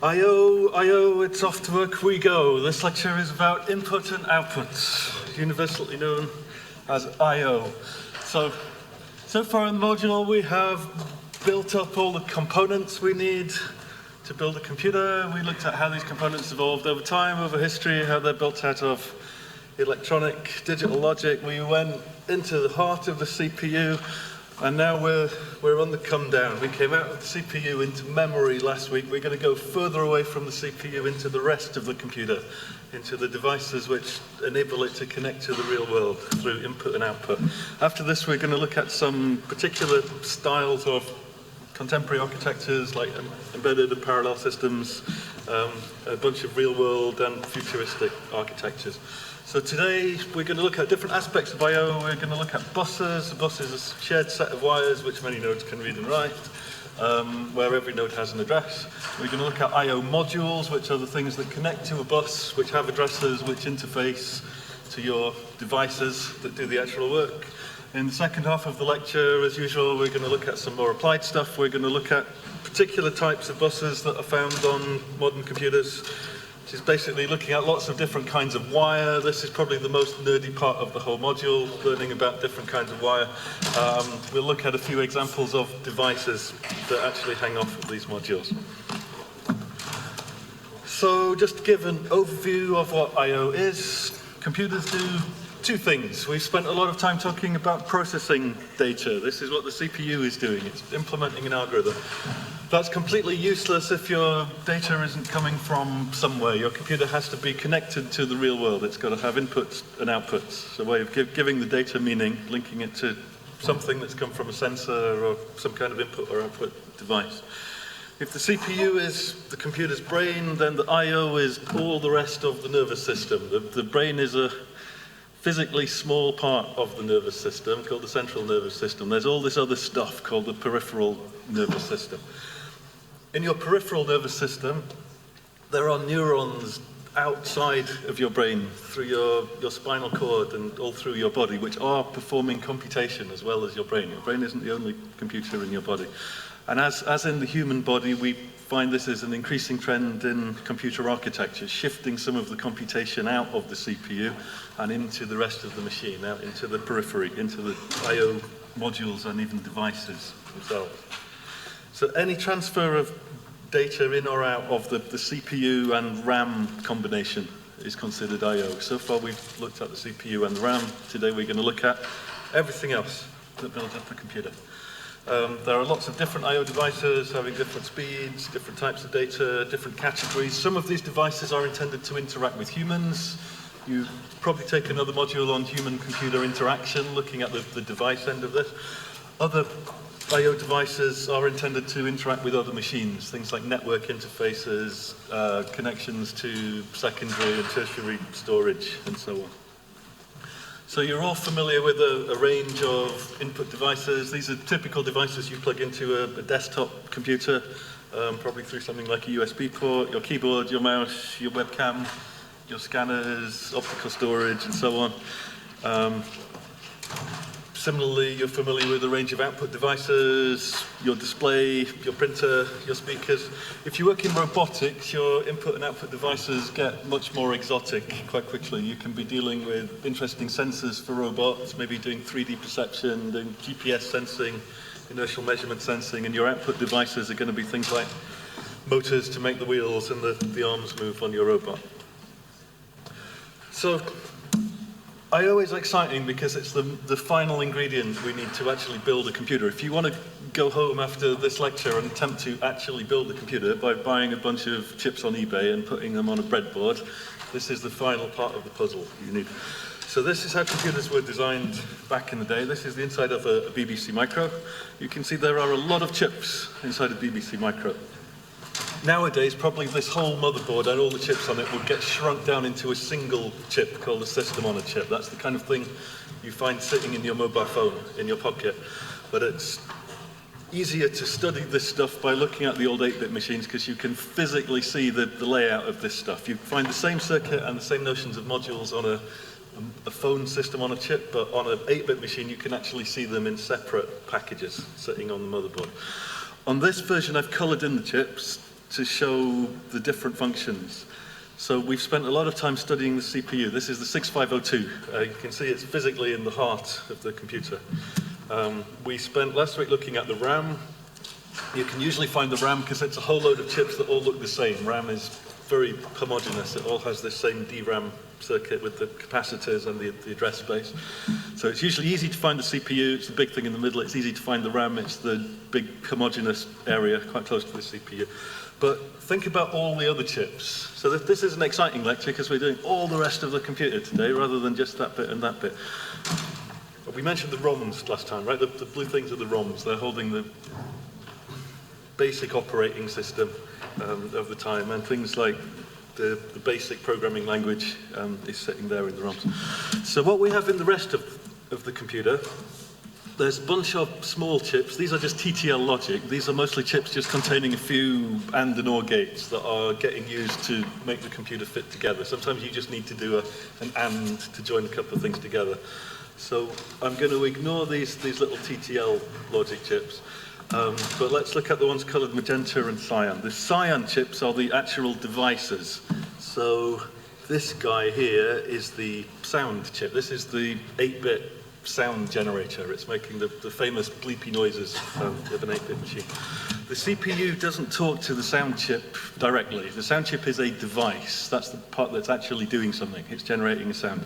I/O, it's off to work we go. This lecture is about input and outputs, universally known as I/O. So far in the module we have built up all the components we need to build a computer. We looked at how these components evolved over time, over history, how they're built out of electronic, digital logic. We went into the heart of the CPU, and now we're on the come down. We came out of the CPU into memory last week. We're going to go further away from the CPU into the rest of the computer, into the devices which enable it to connect to the real world through input and output. After this, we're going to look at some particular styles of contemporary architectures like embedded and parallel systems, a bunch of real world and futuristic architectures. So today we're going to look at different aspects of I/O. We're going to look at buses. A bus is a shared set of wires which many nodes can read and write, where every node has an address. We're going to look at I/O modules, which are the things that connect to a bus, which have addresses, which interface to your devices that do the actual work. In the second half of the lecture, as usual, we're going to look at some more applied stuff. We're going to look at particular types of buses that are found on modern computers, which is basically looking at lots of different kinds of wire. This is probably the most nerdy part of the whole module, learning about different kinds of wire. We'll look at a few examples of devices that actually hang off of these modules. So just to give an overview of what I/O is, computers do two things. We've spent a lot of time talking about processing data. This is what the CPU is doing. It's implementing an algorithm. That's completely useless if your data isn't coming from somewhere. Your computer has to be connected to the real world. It's got to have inputs and outputs. It's a way of giving the data meaning, linking it to something that's come from a sensor or some kind of input or output device. If the CPU is the computer's brain, then the I/O is all the rest of the nervous system. The brain is a physically small part of the nervous system called the central nervous system. There's all this other stuff called the peripheral nervous system. In your peripheral nervous system, there are neurons outside of your brain, through your spinal cord and all through your body, which are performing computation as well as your brain. Your brain isn't the only computer in your body. And as in the human body, we find this is an increasing trend in computer architecture, shifting some of the computation out of the CPU and into the rest of the machine, out into the periphery, into the I/O modules and even devices themselves. So any transfer of data in or out of the CPU and RAM combination is considered I/O. So far we've looked at the CPU and the RAM. Today we're going to look at everything else that builds up a computer. There are lots of different I/O devices having different speeds, different types of data, different categories. Some of these devices are intended to interact with humans. You probably take another module on human-computer interaction, looking at the device end of this. Other I/O devices are intended to interact with other machines, things like network interfaces, connections to secondary and tertiary storage, and so on. So you're all familiar with a range of input devices. These are typical devices you plug into a desktop computer, probably through something like a USB port, your keyboard, your mouse, your webcam, your scanners, optical storage, and so on. Similarly, you're familiar with a range of output devices, your display, your printer, your speakers. If you work in robotics, your input and output devices get much more exotic quite quickly. You can be dealing with interesting sensors for robots, maybe doing 3D perception, doing GPS sensing, inertial measurement sensing, and your output devices are going to be things like motors to make the wheels and the arms move on your robot. So I/O is exciting because it's the final ingredient we need to actually build a computer. If you want to go home after this lecture and attempt to actually build a computer by buying a bunch of chips on eBay and putting them on a breadboard, this is the final part of the puzzle you need. So this is how computers were designed back in the day. This is the inside of a BBC Micro. You can see there are a lot of chips inside a BBC Micro. Nowadays, probably this whole motherboard and all the chips on it would get shrunk down into a single chip called a system on a chip. That's the kind of thing you find sitting in your mobile phone, in your pocket. But it's easier to study this stuff by looking at the old 8-bit machines because you can physically see the layout of this stuff. You find the same circuit and the same notions of modules on a phone system on a chip, but on an 8-bit machine you can actually see them in separate packages sitting on the motherboard. On this version I've coloured in the chips. to show the different functions. So we've spent a lot of time studying the CPU. This is the 6502. You can see it's physically in the heart of the computer. We spent last week looking at the RAM. You can usually find the RAM because it's a whole load of chips that all look the same. RAM is very homogeneous. It all has this same DRAM circuit with the capacitors and the address space. So it's usually easy to find the CPU. It's the big thing in the middle. It's easy to find the RAM. It's the big homogeneous area quite close to the CPU. But think about all the other chips. So this is an exciting lecture because we're doing all the rest of the computer today rather than just that bit and that bit. We mentioned the ROMs last time, right? The blue things are the ROMs. They're holding the basic operating system of the time, and things like the basic programming language is sitting there in the ROMs. So what we have in the rest of the computer, there's a bunch of small chips. These are just TTL logic. These are mostly chips just containing a few AND and OR gates that are getting used to make the computer fit together. Sometimes you just need to do an AND to join a couple of things together. So I'm going to ignore these little TTL logic chips. But let's look at the ones colored magenta and cyan. The cyan chips are the actual devices. So this guy here is the sound chip. This is the 8-bit sound generator. It's making the famous bleepy noises of an 8-bit machine. The CPU doesn't talk to the sound chip directly. The sound chip is a device. That's the part that's actually doing something. It's generating a sound.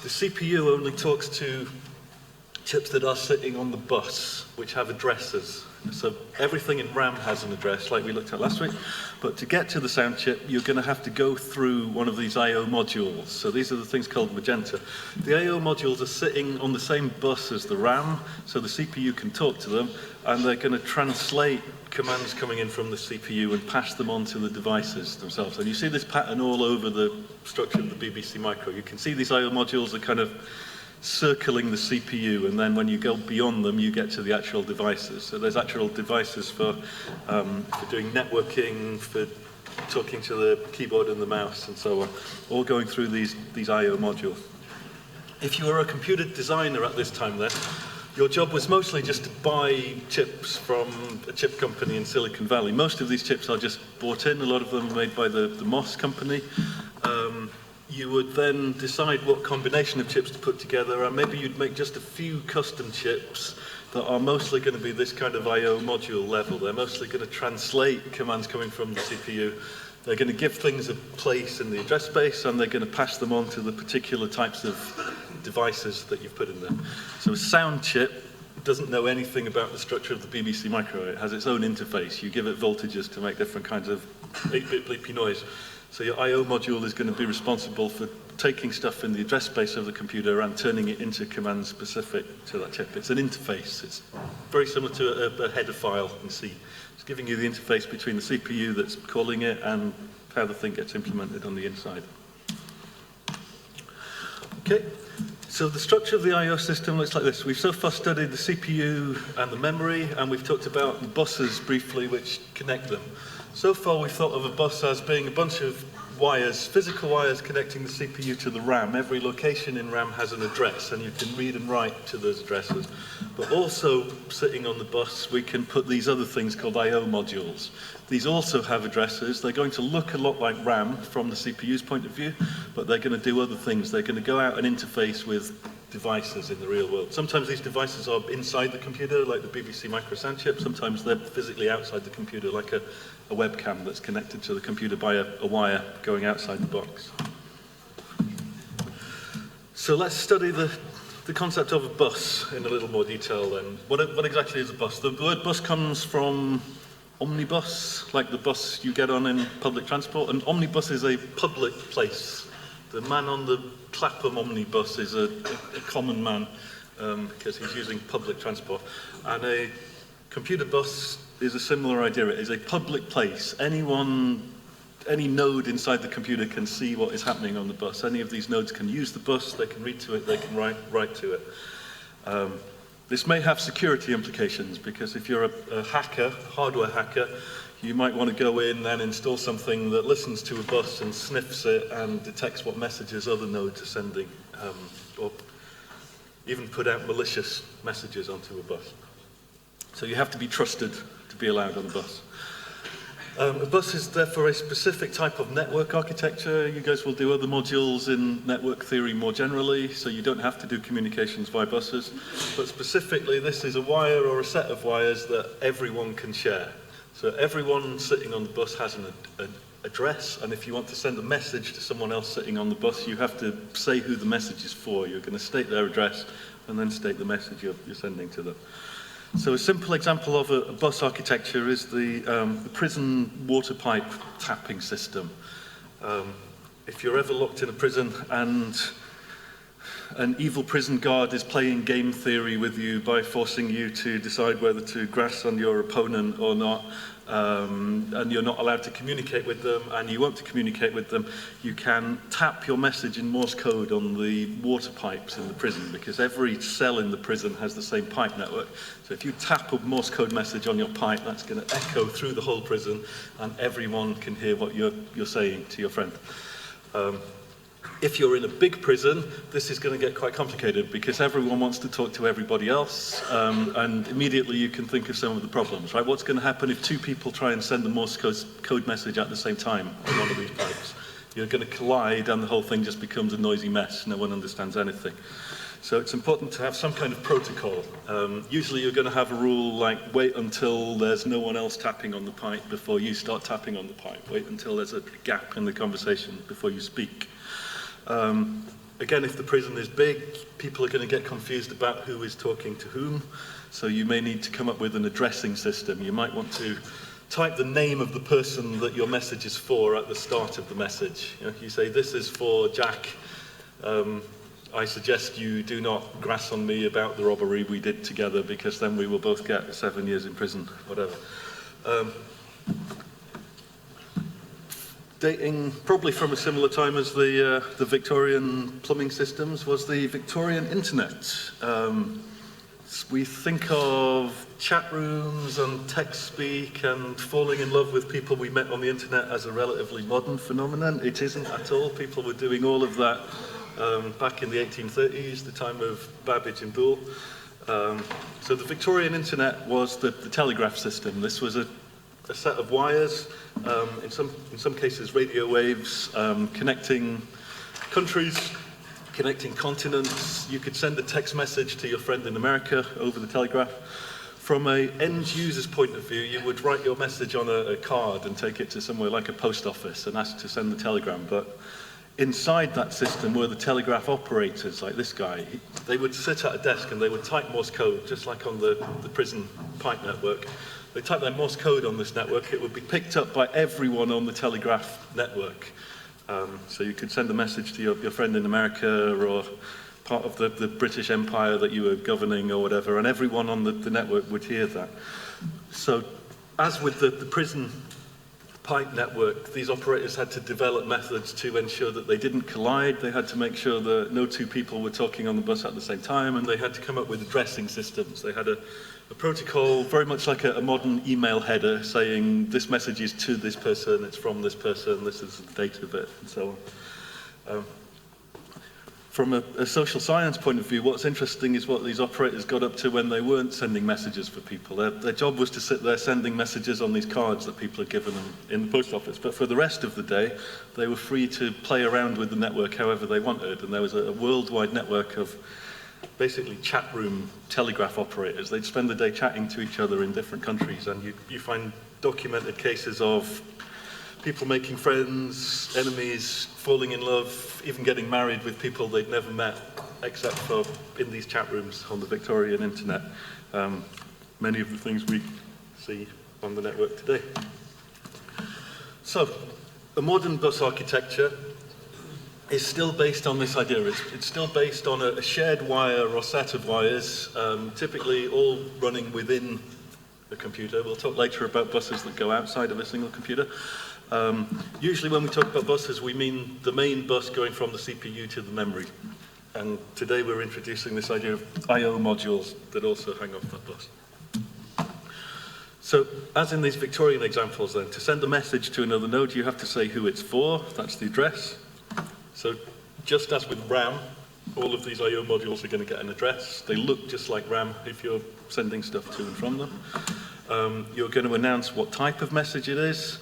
The CPU only talks to chips that are sitting on the bus, which have addresses. So everything in RAM has an address, like we looked at last week. But to get to the sound chip, you're going to have to go through one of these I/O modules. So these are the things called magenta. The I/O modules are sitting on the same bus as the RAM, so the CPU can talk to them, and they're going to translate commands coming in from the CPU and pass them on to the devices themselves. And you see this pattern all over the structure of the BBC Micro. You can see these I/O modules are kind of circling the CPU, and then when you go beyond them, you get to the actual devices. So there's actual devices for doing networking, for talking to the keyboard and the mouse, and so on, all going through these I/O modules. If you were a computer designer at this time then, your job was mostly just to buy chips from a chip company in Silicon Valley. Most of these chips are just bought in. A lot of them are made by the MOS company. You would then decide what combination of chips to put together, and maybe you'd make just a few custom chips that are mostly going to be this kind of I/O module level. They're mostly going to translate commands coming from the CPU. They're going to give things a place in the address space, and they're going to pass them on to the particular types of devices that you've put in there. So a sound chip doesn't know anything about the structure of the BBC Micro. It has its own interface. You give it voltages to make different kinds of 8-bit bleepy noise. So your I/O module is going to be responsible for taking stuff in the address space of the computer and turning it into commands specific to that chip. It's an interface. It's very similar to a header file in C. It's giving you the interface between the CPU that's calling it and how the thing gets implemented on the inside. Okay, so the structure of the I/O system looks like this. We've so far studied the CPU and the memory, and we've talked about the buses briefly which connect them. So far we've thought of a bus as being a bunch of wires, physical wires connecting the CPU to the RAM. Every location in RAM has an address, and you can read and write to those addresses. But also sitting on the bus, we can put these other things called I/O modules. These also have addresses. They're going to look a lot like RAM from the CPU's point of view, but they're going to do other things. They're going to go out and interface with devices in the real world. Sometimes these devices are inside the computer, like the BBC Micro sound chip. Sometimes they're physically outside the computer, like a webcam that's connected to the computer by a wire going outside the box. So let's study the concept of a bus in a little more detail then. What exactly is a bus? The word bus comes from omnibus, like the bus you get on in public transport. An omnibus is a public place. The man on the Clapham omnibus is a common man because he's using public transport. And a computer bus is a similar idea. It is a public place. Any node inside the computer can see what is happening on the bus. Any of these nodes can use the bus, they can read to it, they can write to it. This may have security implications, because if you're a hacker, hardware hacker, you might want to go in and install something that listens to a bus and sniffs it and detects what messages other nodes are sending, or even put out malicious messages onto a bus. So you have to be trusted to be allowed on the bus. A bus is therefore a specific type of network architecture. You guys will do other modules in network theory more generally, so you don't have to do communications via buses. But specifically, this is a wire or a set of wires that everyone can share. So everyone sitting on the bus has an address, and if you want to send a message to someone else sitting on the bus, you have to say who the message is for. You're going to state their address and then state the message you're sending to them. So a simple example of a bus architecture is the prison water pipe tapping system. If you're ever locked in a prison and an evil prison guard is playing game theory with you by forcing you to decide whether to grass on your opponent or not, and you're not allowed to communicate with them, and you want to communicate with them, you can tap your message in Morse code on the water pipes in the prison, because every cell in the prison has the same pipe network. So if you tap a Morse code message on your pipe, that's going to echo through the whole prison, and everyone can hear what you're saying to your friend. If you're in a big prison, this is going to get quite complicated because everyone wants to talk to everybody else, and immediately you can think of some of the problems, right? What's going to happen if two people try and send the Morse code message at the same time on one of these pipes? You're going to collide and the whole thing just becomes a noisy mess. No one understands anything. So it's important to have some kind of protocol. Usually you're going to have a rule like wait until there's no one else tapping on the pipe before you start tapping on the pipe. Wait until there's a gap in the conversation before you speak. Again, if the prison is big, people are going to get confused about who is talking to whom, so you may need to come up with an addressing system. You might want to type the name of the person that your message is for at the start of the message. You say, this is for Jack. I suggest you do not grass on me about the robbery we did together, because then we will both get 7 years in prison, whatever. Dating probably from a similar time as the Victorian plumbing systems was the Victorian internet. We think of chat rooms and text speak and falling in love with people we met on the internet as a relatively modern phenomenon. It isn't at all. People were doing all of that back in the 1830s, the time of Babbage and Boole. So the Victorian internet was the telegraph system. This was a set of wires, in some cases radio waves, connecting countries, connecting continents. You could send a text message to your friend in America over the telegraph. From an end user's point of view, you would write your message on a card and take it to somewhere like a post office and ask to send the telegram. But inside that system were the telegraph operators, like this guy. They would sit at a desk and they would type Morse code, just like on the prison pipe network. They type their Morse code on this network. It would be picked up by everyone on the telegraph network. So you could send a message to your friend in America or part of the British Empire that you were governing or whatever, and everyone on the network would hear that. So as with the prison pipe network, these operators had to develop methods to ensure that they didn't collide. They had to make sure that no two people were talking on the bus at the same time, and they had to come up with addressing systems. They had a protocol very much like a modern email header saying this message is to this person, it's from this person, this is the date of it, and so on. From a social science point of view, what's interesting is what these operators got up to when they weren't sending messages for people. Their job was to sit there sending messages on these cards that people had given them in the post office. But for the rest of the day, they were free to play around with the network however they wanted. And there was a worldwide network of basically chat room telegraph operators. They'd spend the day chatting to each other in different countries. And you find documented cases of people making friends, enemies, falling in love, even getting married with people they'd never met, except for in these chat rooms on the Victorian internet. Many of the things we see on the network today. So, a modern bus architecture is still based on this idea. It's still based on a shared wire or set of wires, typically all running within a computer. We'll talk later about buses that go outside of a single computer. Usually when we talk about buses, we mean the main bus going from the CPU to the memory. And today we're introducing this idea of I/O modules that also hang off that bus. So, as in these Victorian examples then, to send a message to another node, you have to say who it's for, that's the address. So, just as with RAM, all of these I/O modules are going to get an address. They look just like RAM if you're sending stuff to and from them. You're going to announce what type of message it is.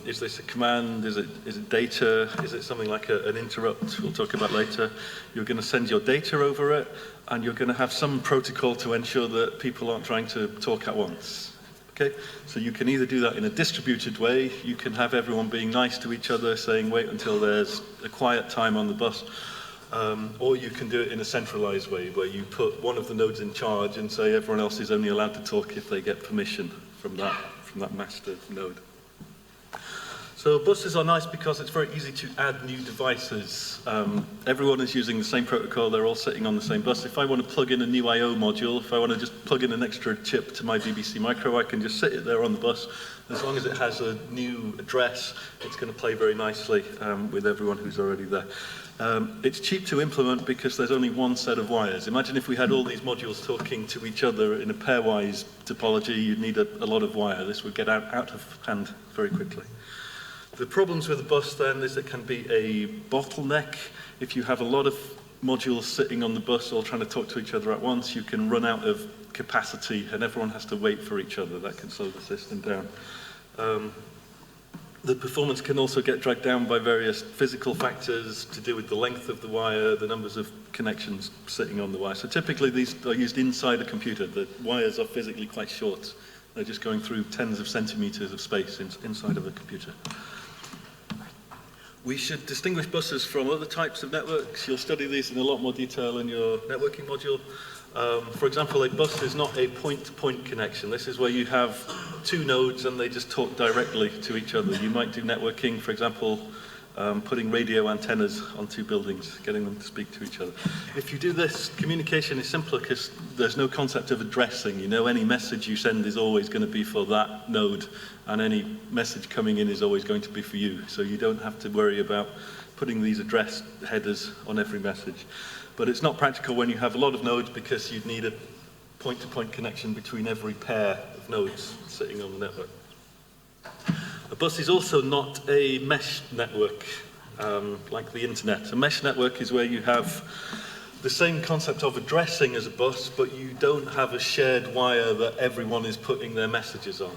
Is this a command? Is it data? Is it something like an interrupt we'll talk about later? You're going to send your data over it, and you're going to have some protocol to ensure that people aren't trying to talk at once. Okay? So you can either do that in a distributed way, you can have everyone being nice to each other, saying wait until there's a quiet time on the bus, or you can do it in a centralized way, where you put one of the nodes in charge and say everyone else is only allowed to talk if they get permission from that master node. So buses are nice because it's very easy to add new devices. Everyone is using the same protocol, they're all sitting on the same bus. If I want to plug in a new I/O module, if I want to just plug in an extra chip to my BBC Micro, I can just sit it there on the bus. As long as it has a new address, it's going to play very nicely with everyone who's already there. It's cheap to implement because there's only one set of wires. Imagine if we had all these modules talking to each other in a pairwise topology, you'd need a lot of wire. This would get out of hand very quickly. The problems with the bus then is it can be a bottleneck. If you have a lot of modules sitting on the bus all trying to talk to each other at once, you can run out of capacity and everyone has to wait for each other. That can slow the system down. The performance can also get dragged down by various physical factors to do with the length of the wire, the numbers of connections sitting on the wire. So typically these are used inside a computer. The wires are physically quite short. They're just going through tens of centimeters of space inside of a computer. We should distinguish buses from other types of networks. You'll study these in a lot more detail in your networking module. For example, a bus is not a point-to-point connection. This is where you have two nodes and they just talk directly to each other. You might do networking, for example, putting radio antennas on two buildings, getting them to speak to each other. If you do this, communication is simpler because there's no concept of addressing. You know, any message you send is always going to be for that node, and any message coming in is always going to be for you. So you don't have to worry about putting these address headers on every message. But it's not practical when you have a lot of nodes because you'd need a point-to-point connection between every pair of nodes sitting on the network. A bus is also not a mesh network like the internet. A mesh network is where you have the same concept of addressing as a bus, but you don't have a shared wire that everyone is putting their messages on.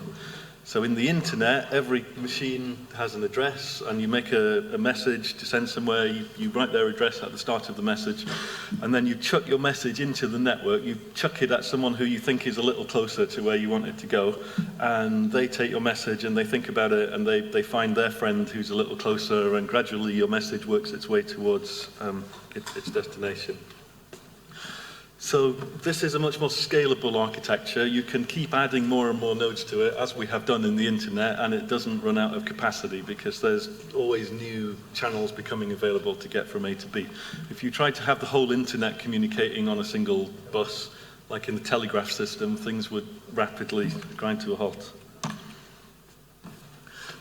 So in the internet, every machine has an address, and you make a message to send somewhere, you write their address at the start of the message, and then you chuck your message into the network, you chuck it at someone who you think is a little closer to where you want it to go, and they take your message and they think about it, and they find their friend who's a little closer, and gradually your message works its way towards its destination. So this is a much more scalable architecture. You can keep adding more and more nodes to it, as we have done in the internet, and it doesn't run out of capacity because there's always new channels becoming available to get from A to B. If you tried to have the whole internet communicating on a single bus, like in the telegraph system, things would rapidly grind to a halt.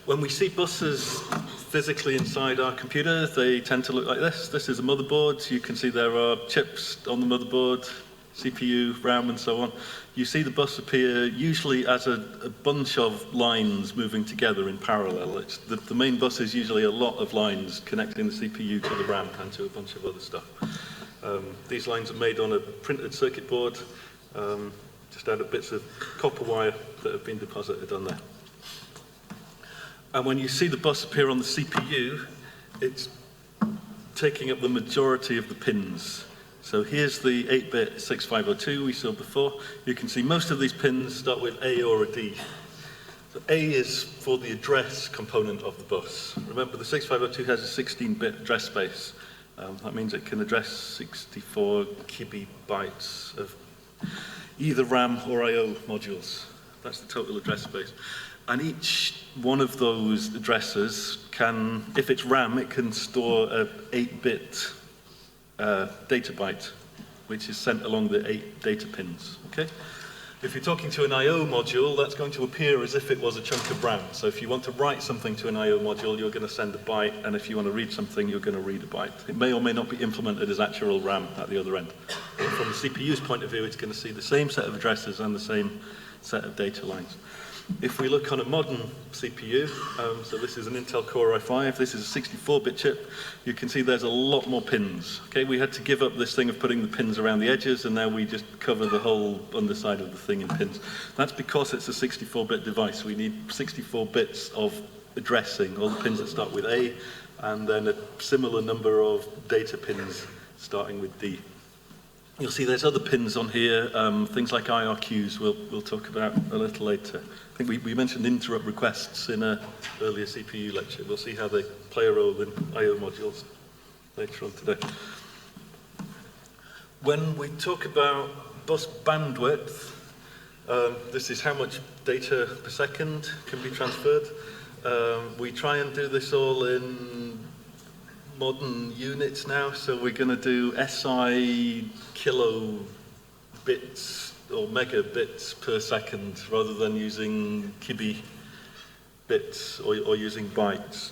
When we see buses physically inside our computer, they tend to look like this. This is a motherboard. You can see there are chips on the motherboard, CPU, RAM, and so on. You see the bus appear usually as a bunch of lines moving together in parallel. The main bus is usually a lot of lines connecting the CPU to the RAM and to a bunch of other stuff. These lines are made on a printed circuit board, just out of bits of copper wire that have been deposited on there. And when you see the bus appear on the CPU, it's taking up the majority of the pins. So here's the 8-bit 6502 we saw before. You can see most of these pins start with A or a D. So A is for the address component of the bus. Remember, the 6502 has a 16-bit address space. That means it can address 64 kibibytes of either RAM or I/O modules. That's the total address space. And each one of those addresses can, if it's RAM, it can store an 8-bit data byte, which is sent along the 8 data pins, okay? If you're talking to an I/O module, that's going to appear as if it was a chunk of RAM. So if you want to write something to an I/O module, you're going to send a byte, and if you want to read something, you're going to read a byte. It may or may not be implemented as actual RAM at the other end. But from the CPU's point of view, it's going to see the same set of addresses and the same set of data lines. If we look on a modern CPU, so this is an Intel Core i5, this is a 64-bit chip, you can see there's a lot more pins. Okay, we had to give up this thing of putting the pins around the edges, and now we just cover the whole underside of the thing in pins. That's because it's a 64-bit device. We need 64 bits of addressing, all the pins that start with A, and then a similar number of data pins starting with D. You'll see there's other pins on here, things like hierarchies we'll talk about a little later. I think we mentioned interrupt requests in an earlier CPU lecture. We'll see how they play a role in I/O modules later on today. When we talk about bus bandwidth, this is how much data per second can be transferred. We try and do this all in modern units now, so we're going to do SI kilobits or megabits per second rather than using kibi bits or using bytes.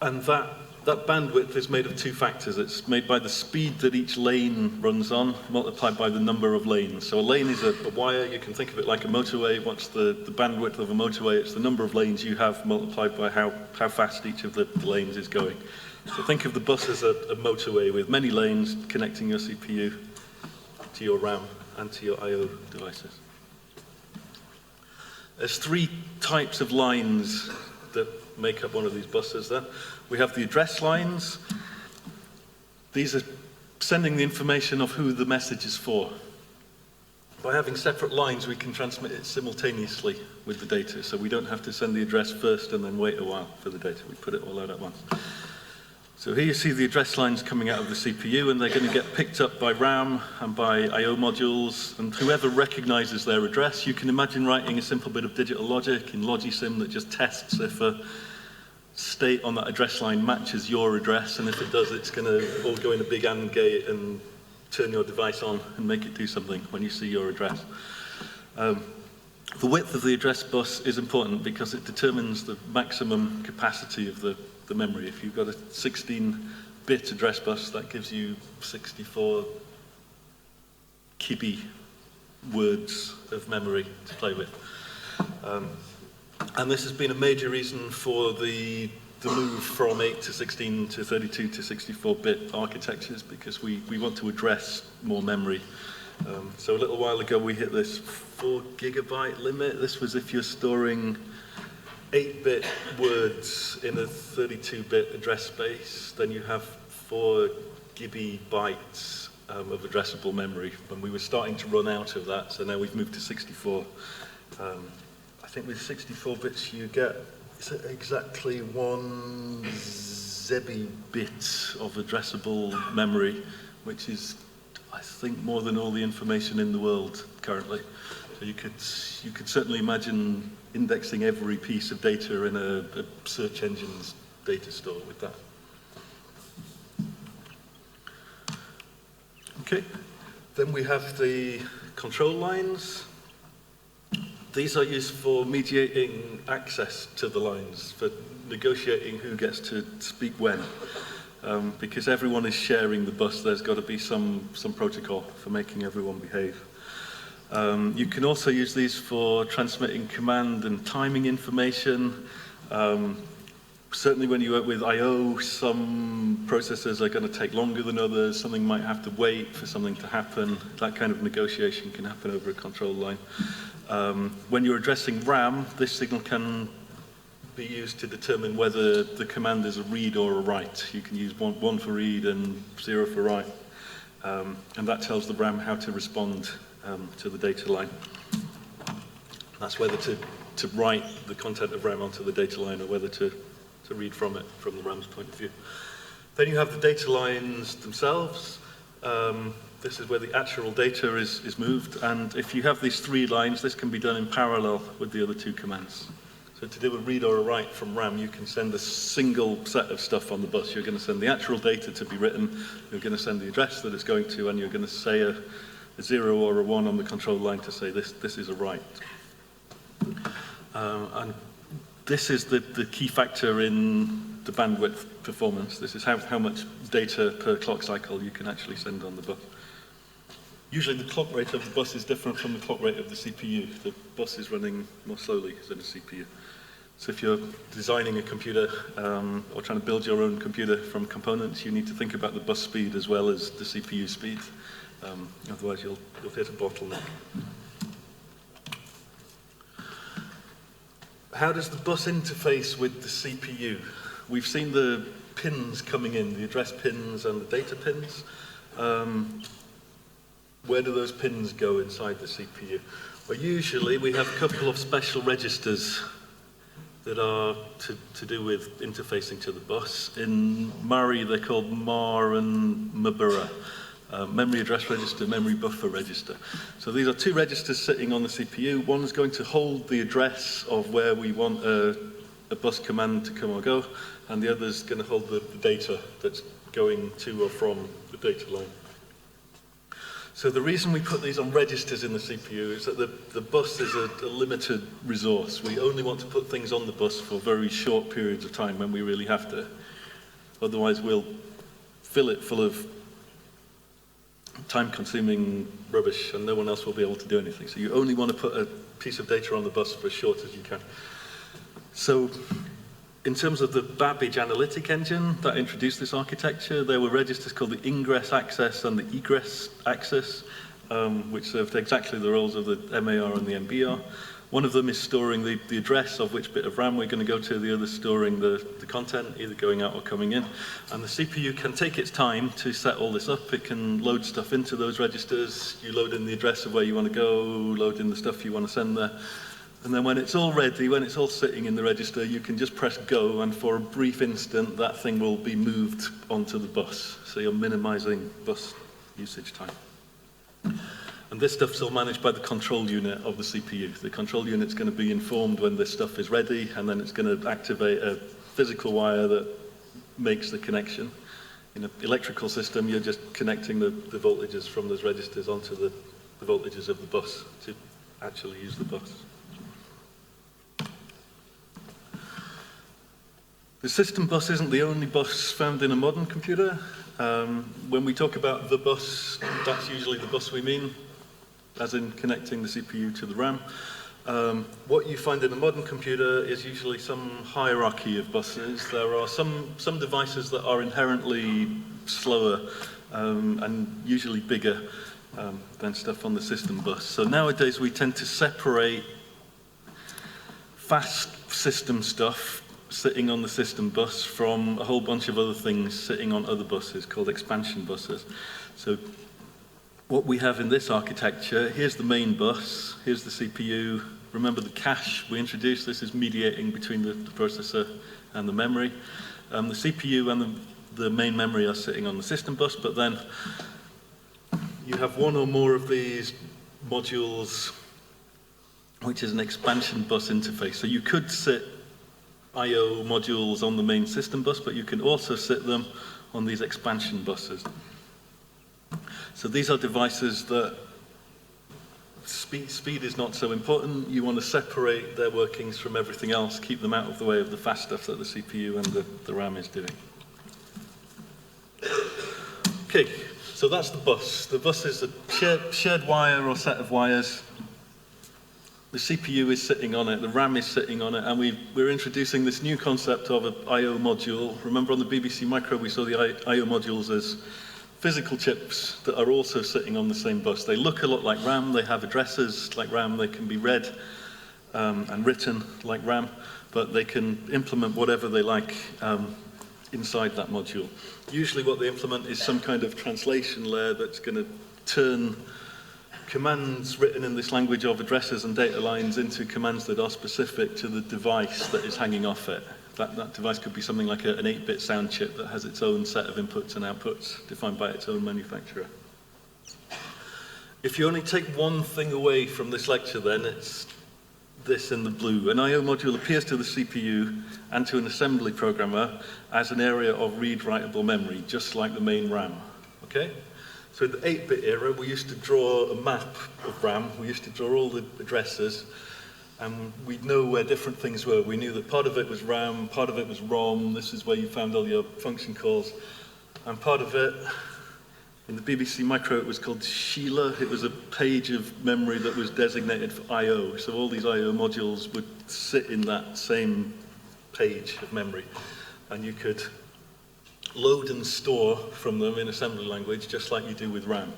And that bandwidth is made of two factors. It's made by the speed that each lane runs on, multiplied by the number of lanes. So a lane is a wire. You can think of it like a motorway. What's the bandwidth of a motorway? It's the number of lanes you have multiplied by how fast each of the lanes is going. So think of the bus as a motorway with many lanes connecting your CPU to your RAM and to your I/O devices. There's three types of lines that make up one of these buses then. We have the address lines. These are sending the information of who the message is for. By having separate lines, we can transmit it simultaneously with the data, so we don't have to send the address first and then wait a while for the data. We put it all out at once. So here you see the address lines coming out of the CPU, and they're going to get picked up by RAM and by I/O modules, and whoever recognizes their address, you can imagine writing a simple bit of digital logic in Logisim that just tests if a state on that address line matches your address, and if it does, it's going to all go in a big AND gate and turn your device on and make it do something when you see your address. The width of the address bus is important because it determines the maximum capacity of the memory. If you've got a 16-bit address bus, that gives you 64 kibi words of memory to play with. And this has been a major reason for the move from 8 to 16 to 32 to 64-bit architectures, because we want to address more memory. So a little while ago we hit this 4 gigabyte limit. This was if you're storing 8-bit words in a 32-bit address space, then you have 4 GB bytes of addressable memory. And we were starting to run out of that, so now we've moved to 64. I think with 64 bits you get, is it exactly 1 zebi bit of addressable memory, which is, I think, more than all the information in the world currently. So you could certainly imagine indexing every piece of data in a search engine's data store with that. Okay, then we have the control lines. These are used for mediating access to the lines, for negotiating who gets to speak when. Because everyone is sharing the bus, there's got to be some protocol for making everyone behave. You can also use these for transmitting command and timing information. Certainly when you work with I/O, some processors are going to take longer than others. Something might have to wait for something to happen. That kind of negotiation can happen over a control line. When you're addressing RAM, this signal can be used to determine whether the command is a read or a write. You can use one for read and 0 for write. And that tells the RAM how to respond to the data line. That's whether to write the content of RAM onto the data line or whether to read from it from the RAM's point of view. Then you have the data lines themselves. This is where the actual data is moved, and if you have these 3 lines, this can be done in parallel with the other 2 commands. So to do a read or a write from RAM, you can send a single set of stuff on the bus. You're going to send the actual data to be written, you're going to send the address that it's going to, and you're going to say a 0 or a 1 on the control line to say this is a write. And this is the key factor in the bandwidth performance. This is how much data per clock cycle you can actually send on the bus. Usually the clock rate of the bus is different from the clock rate of the CPU. The bus is running more slowly than a CPU. So if you're designing a computer or trying to build your own computer from components, you need to think about the bus speed as well as the CPU speed. Otherwise you'll hit a bottleneck. How does the bus interface with the CPU? We've seen the pins coming in, the address pins and the data pins. Where do those pins go inside the CPU? Well, usually we have a couple of special registers that are to do with interfacing to the bus. In Mari, they're called MAR and MBRA, memory address register, memory buffer register. So these are two registers sitting on the CPU. One's going to hold the address of where we want a bus command to come or go, and the other's going to hold the data that's going to or from the data line. So the reason we put these on registers in the CPU is that the bus is a limited resource. We only want to put things on the bus for very short periods of time when we really have to. Otherwise we'll fill it full of time-consuming rubbish and no one else will be able to do anything. So you only want to put a piece of data on the bus for as short as you can. So in terms of the Babbage analytic engine that introduced this architecture, there were registers called the ingress access and the egress access, which served exactly the roles of the MAR and the MBR. One of them is storing the address of which bit of RAM we're going to go to, the other storing the content, either going out or coming in. And the CPU can take its time to set all this up. It can load stuff into those registers. You load in the address of where you want to go, load in the stuff you want to send there. And then when it's all ready, when it's all sitting in the register, you can just press go, and for a brief instant, that thing will be moved onto the bus. So you're minimizing bus usage time. And this stuff's all managed by the control unit of the CPU. The control unit's going to be informed when this stuff is ready, and then it's going to activate a physical wire that makes the connection. In an electrical system, you're just connecting the voltages from those registers onto the voltages of the bus to actually use the bus. The system bus isn't the only bus found in a modern computer. When we talk about the bus, that's usually the bus we mean, as in connecting the CPU to the RAM. What you find in a modern computer is usually some hierarchy of buses. There are some devices that are inherently slower and usually bigger than stuff on the system bus. So nowadays we tend to separate fast system stuff sitting on the system bus from a whole bunch of other things sitting on other buses called expansion buses. So what we have in this architecture, here's the main bus, here's the CPU. Remember the cache we introduced, this is mediating between the processor and the memory. The CPU and the main memory are sitting on the system bus, but then you have one or more of these modules, which is an expansion bus interface. So you could sit I/O modules on the main system bus, but you can also sit them on these expansion buses. So these are devices that speed is not so important. You want to separate their workings from everything else, keep them out of the way of the fast stuff that the CPU and the RAM is doing. Okay, so that's the bus. The bus is a shared wire or set of wires. The CPU is sitting on it, the RAM is sitting on it, and we're introducing this new concept of an I/O module. Remember on the BBC Micro we saw the I/O modules as physical chips that are also sitting on the same bus. They look a lot like RAM, they have addresses like RAM, they can be read and written like RAM, but they can implement whatever they like inside that module. Usually what they implement is some kind of translation layer that's going to turn commands written in this language of addresses and data lines into commands that are specific to the device that is hanging off it. That device could be something like an 8-bit sound chip that has its own set of inputs and outputs defined by its own manufacturer. If you only take one thing away from this lecture then, it's this in the blue. An I/O module appears to the CPU and to an assembly programmer as an area of read-writable memory, just like the main RAM. Okay? So in the 8-bit era, we used to draw a map of RAM. We used to draw all the addresses, and we'd know where different things were. We knew that part of it was RAM, part of it was ROM. This is where you found all your function calls. And part of it In the BBC Micro, it was called Sheila. It was a page of memory that was designated for I/O. So all these I/O modules would sit in that same page of memory. And you could load and store from them in assembly language, just like you do with RAM.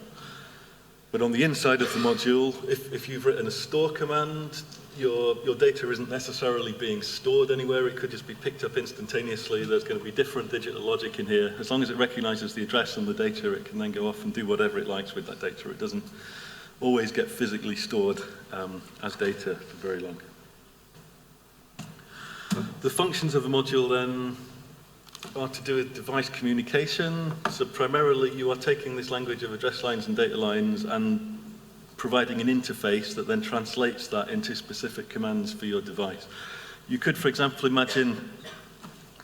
But on the inside of the module, if you've written a store command, your data isn't necessarily being stored anywhere. It could just be picked up instantaneously. There's going to be different digital logic in here. As long as it recognizes the address and the data, it can then go off and do whatever it likes with that data. It doesn't always get physically stored as data for very long. The functions of a module then are to do with device communication. So primarily you are taking this language of address lines and data lines and providing an interface that then translates that into specific commands for your device. You could, for example, imagine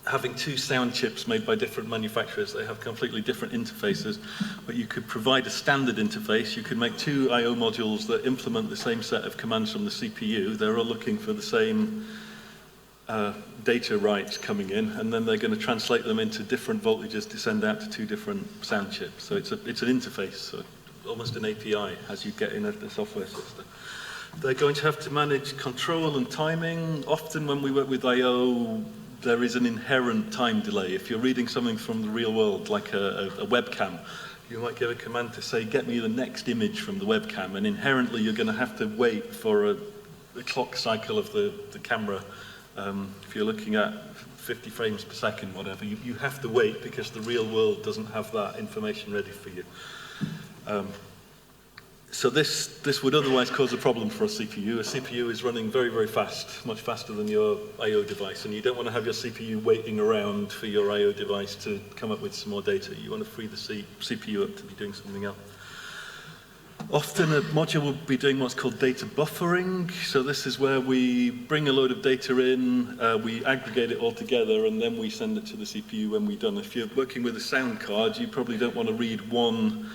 having two sound chips made by different manufacturers. They have completely different interfaces, but you could provide a standard interface. You could make two I/O modules that implement the same set of commands from the CPU. They're all looking for the same data writes coming in, and then they're going to translate them into different voltages to send out to two different sound chips. So it's an interface, so almost an API as you get in the software system. They're going to have to manage control and timing. Often when we work with I/O, there is an inherent time delay. If you're reading something from the real world, like a webcam, you might give a command to say, get me the next image from the webcam, and inherently you're going to have to wait for a clock cycle of the camera. If you're looking at 50 frames per second, whatever, you have to wait because the real world doesn't have that information ready for you. So this would otherwise cause a problem for a CPU. A CPU is running very, very fast, much faster than your I/O device, and you don't want to have your CPU waiting around for your I/O device to come up with some more data. You want to free the CPU up to be doing something else. Often a module will be doing what's called data buffering. So this is where we bring a load of data in, we aggregate it all together, and then we send it to the CPU when we're done. If you're working with a sound card, you probably don't want to read one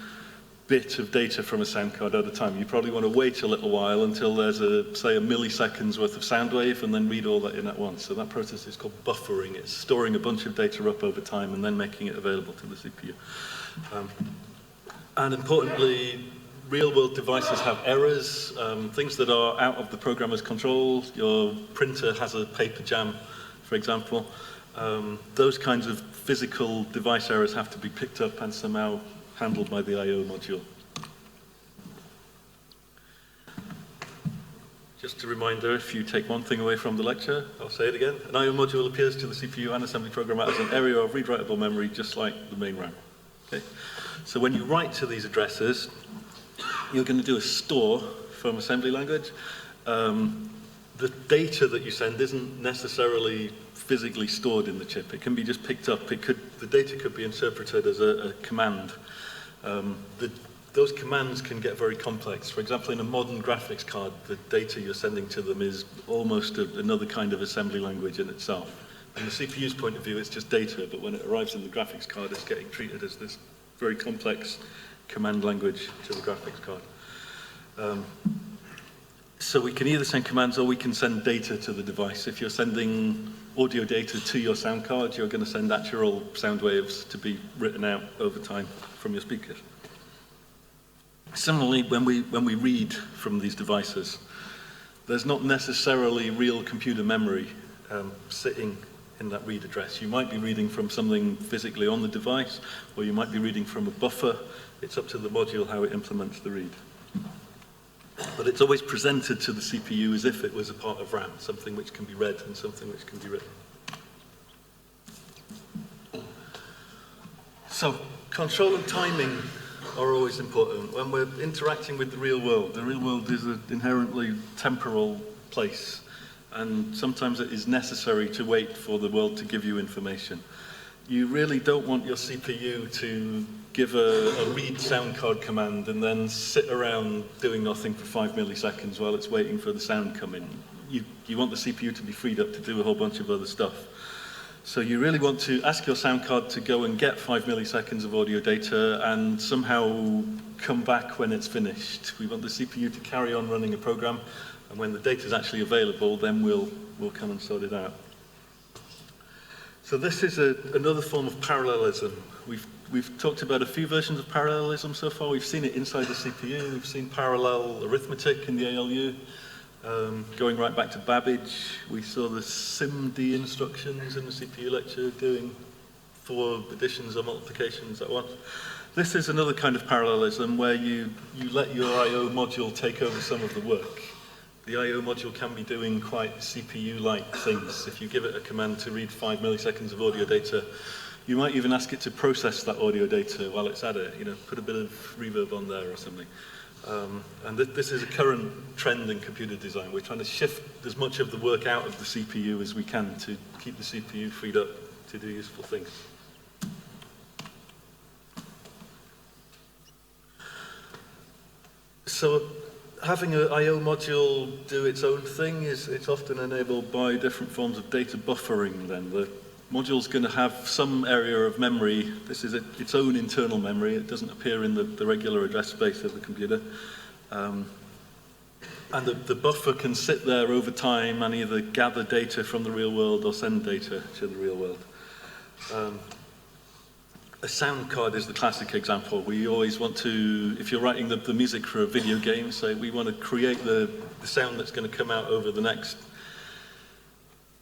bit of data from a sound card at a time. You probably want to wait a little while until there's say a milliseconds worth of sound wave, and then read all that in at once. So that process is called buffering. It's storing a bunch of data up over time and then making it available to the CPU. And importantly, real-world devices have errors, things that are out of the programmer's control. Your printer has a paper jam, for example. Those kinds of physical device errors have to be picked up and somehow handled by the I/O module. Just a reminder, if you take one thing away from the lecture, I'll say it again. An I/O module appears to the CPU and assembly programmer as an area of read-writable memory, just like the main RAM. Okay? So when you write to these addresses, you're going to do a store from assembly language. The data that you send isn't necessarily physically stored in the chip. It can be just picked up. The data could be interpreted as a command. Those commands can get very complex. For example, in a modern graphics card, the data you're sending to them is almost another kind of assembly language in itself. From the CPU's point of view, it's just data, but when it arrives in the graphics card, it's getting treated as this very complex command language to the graphics card. So we can either send commands or we can send data to the device. If you're sending audio data to your sound card, you're going to send natural sound waves to be written out over time from your speakers. Similarly, when we read from these devices, there's not necessarily real computer memory sitting in that read address. You might be reading from something physically on the device, or you might be reading from a buffer. It's up to the module how it implements the read. But it's always presented to the CPU as if it was a part of RAM, something which can be read and something which can be written. So, control and timing are always important. When we're interacting with the real world is an inherently temporal place, and sometimes it is necessary to wait for the world to give you information. You really don't want your CPU to give a read sound card command and then sit around doing nothing for 5 milliseconds while it's waiting for the sound to come in. You want the CPU to be freed up to do a whole bunch of other stuff. So you really want to ask your sound card to go and get 5 milliseconds of audio data and somehow come back when it's finished. We want the CPU to carry on running a program, and when the data is actually available, then we'll come and sort it out. So this is another form of parallelism. We've talked about a few versions of parallelism so far. We've seen it inside the CPU. We've seen parallel arithmetic in the ALU. Going right back to Babbage, we saw the SIMD instructions in the CPU lecture doing 4 additions or multiplications at once. This is another kind of parallelism where you let your I/O module take over some of the work. The I/O module can be doing quite CPU-like things. If you give it a command to read 5 milliseconds of audio data, you might even ask it to process that audio data while it's at it, put a bit of reverb on there or something. And this is a current trend in computer design. We're trying to shift as much of the work out of the CPU as we can to keep the CPU freed up to do useful things. So having an I/O module do its own thing it's often enabled by different forms of data buffering then. The module's going to have some area of memory. This is its own internal memory. It doesn't appear in the regular address space of the computer. And the buffer can sit there over time and either gather data from the real world or send data to the real world. A sound card is the classic example. We always want to, if you're writing the music for a video game, say we want to create the sound that's going to come out over the next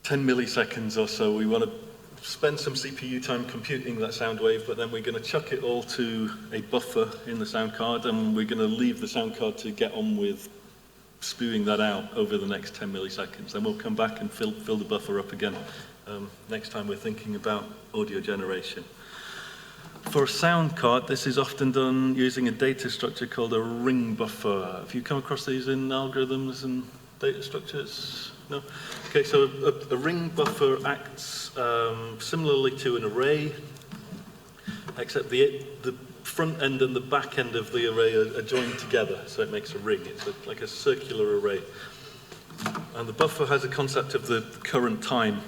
10 milliseconds or so. We want to spend some CPU time computing that sound wave, but then we're going to chuck it all to a buffer in the sound card, and we're going to leave the sound card to get on with spewing that out over the next 10 milliseconds. Then we'll come back and fill the buffer up again next time we're thinking about audio generation. For a sound card, this is often done using a data structure called a ring buffer. Have you come across these in algorithms and data structures? No? Okay, so a ring buffer acts similarly to an array, except the front end and the back end of the array are joined together, so it makes a ring. It's like a circular array. And the buffer has a concept of the current time.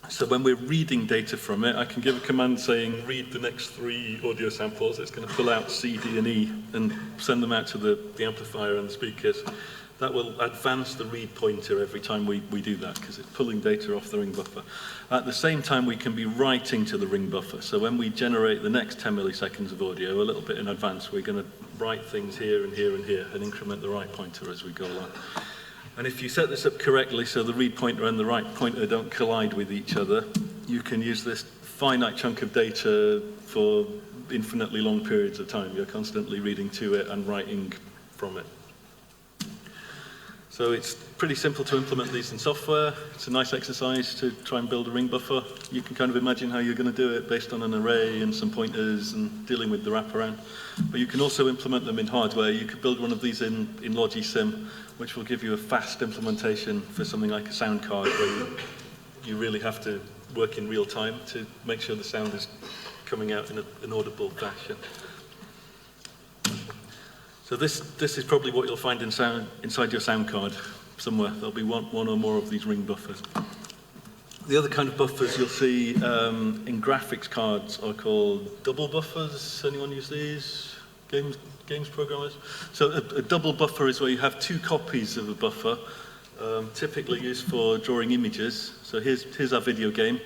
So when we're reading data from it, I can give a command saying, read the next 3 audio samples. It's going to pull out C, D, and E and send them out to the amplifier and the speakers. That will advance the read pointer every time we do that, because it's pulling data off the ring buffer. At the same time, we can be writing to the ring buffer. So when we generate the next 10 milliseconds of audio, a little bit in advance, we're going to write things here and here and here and increment the write pointer as we go along. And if you set this up correctly so the read pointer and the write pointer don't collide with each other, you can use this finite chunk of data for infinitely long periods of time. You're constantly reading to it and writing from it. So it's pretty simple to implement these in software. It's a nice exercise to try and build a ring buffer. You can kind of imagine how you're going to do it based on an array and some pointers and dealing with the wraparound. But you can also implement them in hardware. You could build one of these in Logisim, which will give you a fast implementation for something like a sound card where you really have to work in real time to make sure the sound is coming out in an audible fashion. So this is probably what you'll find inside your sound card somewhere. There'll be one or more of these ring buffers. The other kind of buffers you'll see in graphics cards are called double buffers. Anyone use these? Games programmers? So a double buffer is where you have 2 copies of a buffer, typically used for drawing images. So here's our video game.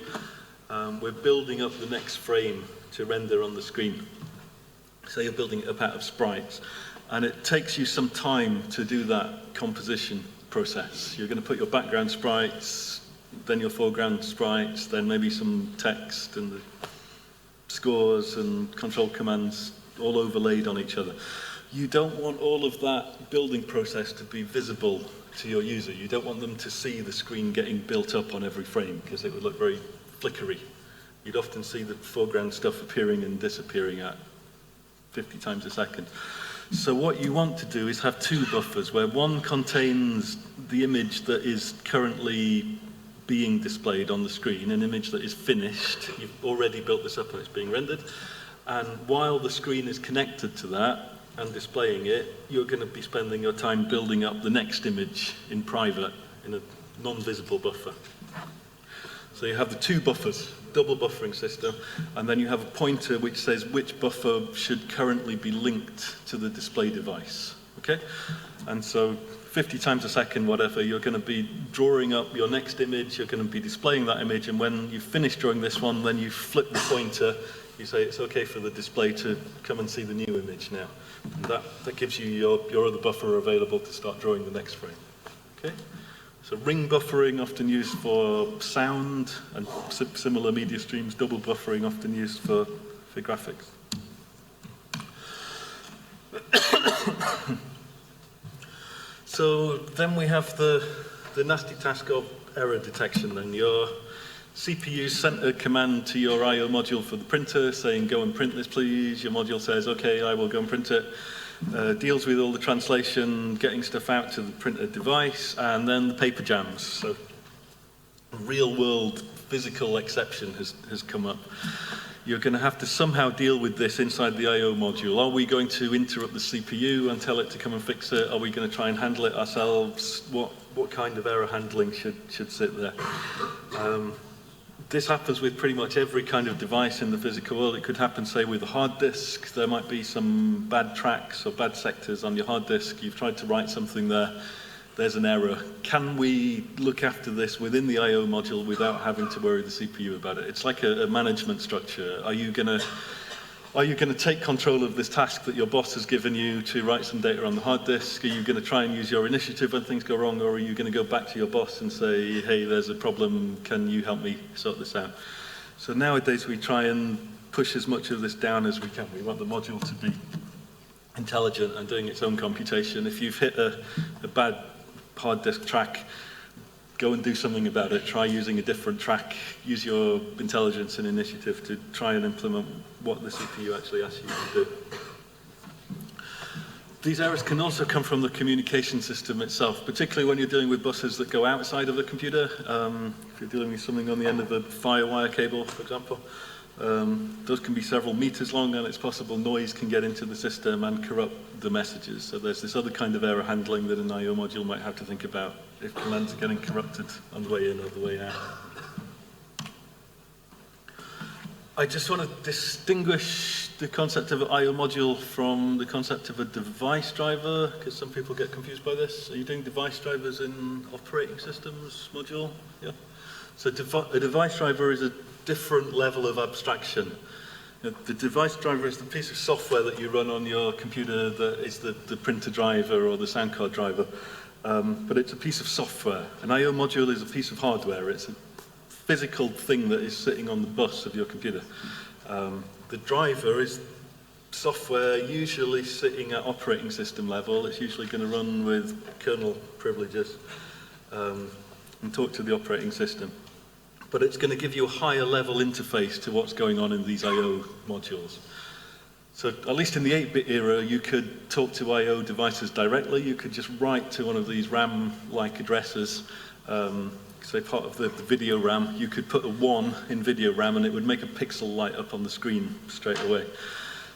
We're building up the next frame to render on the screen. So you're building it up out of sprites. And it takes you some time to do that composition process. You're going to put your background sprites, then your foreground sprites, then maybe some text and the scores and control commands all overlaid on each other. You don't want all of that building process to be visible to your user. You don't want them to see the screen getting built up on every frame, because it would look very flickery. You'd often see the foreground stuff appearing and disappearing at 50 times a second. So what you want to do is have 2 buffers, where one contains the image that is currently being displayed on the screen, an image that is finished. You've already built this up and it's being rendered. And while the screen is connected to that and displaying it, you're going to be spending your time building up the next image in private, in a non-visible buffer. So you have the 2 buffers, double buffering system, and then you have a pointer which says which buffer should currently be linked to the display device. Okay? And so 50 times a second, whatever, you're going to be drawing up your next image, you're going to be displaying that image, and when you finish drawing this one, then you flip the pointer, you say it's okay for the display to come and see the new image now. And that gives you your other buffer available to start drawing the next frame. Okay? So ring buffering, often used for sound, and similar media streams. Double buffering, often used for graphics. So then we have the nasty task of error detection. Then your CPU sent a command to your I/O module for the printer saying, go and print this please. Your module says, okay, I will go and print it. Deals with all the translation, getting stuff out to the printer device, and then the paper jams. So a real-world physical exception has come up. You're going to have to somehow deal with this inside the I/O module. Are we going to interrupt the CPU and tell it to come and fix it? Are we going to try and handle it ourselves? What kind of error handling should sit there? This happens with pretty much every kind of device in the physical world. It could happen, say, with a hard disk. There might be some bad tracks or bad sectors on your hard disk. You've tried to write something there. There's an error. Can we look after this within the I/O module without having to worry the CPU about it? It's like a management structure. Are you going to take control of this task that your boss has given you to write some data on the hard disk? Are you going to try and use your initiative when things go wrong, or are you going to go back to your boss and say, hey, there's a problem, can you help me sort this out? So nowadays we try and push as much of this down as we can. We want the module to be intelligent and doing its own computation. If you've hit a bad hard disk track, go and do something about it. Try using a different track. Use your intelligence and initiative to try and implement what the CPU actually asks you to do. These errors can also come from the communication system itself, particularly when you're dealing with buses that go outside of the computer. If you're dealing with something on the end of a firewire cable, for example, those can be several meters long, and it's possible noise can get into the system and corrupt the messages. So there's this other kind of error handling that an I/O module might have to think about if commands are getting corrupted on the way in or the way out. I just want to distinguish the concept of an I/O module from the concept of a device driver, because some people get confused by this. Are you doing device drivers in operating systems module? Yeah. So a device driver is a different level of abstraction. The device driver is the piece of software that you run on your computer that is the printer driver or the sound card driver. But it's a piece of software. An I/O module is a piece of hardware. It's a physical thing that is sitting on the bus of your computer. The driver is software usually sitting at operating system level. It's usually going to run with kernel privileges and talk to the operating system. But it's going to give you a higher level interface to what's going on in these I/O modules. So at least in the 8-bit era, you could talk to I/O devices directly. You could just write to one of these RAM-like addresses, say part of the video RAM. You could put a 1 in video RAM, and it would make a pixel light up on the screen straight away.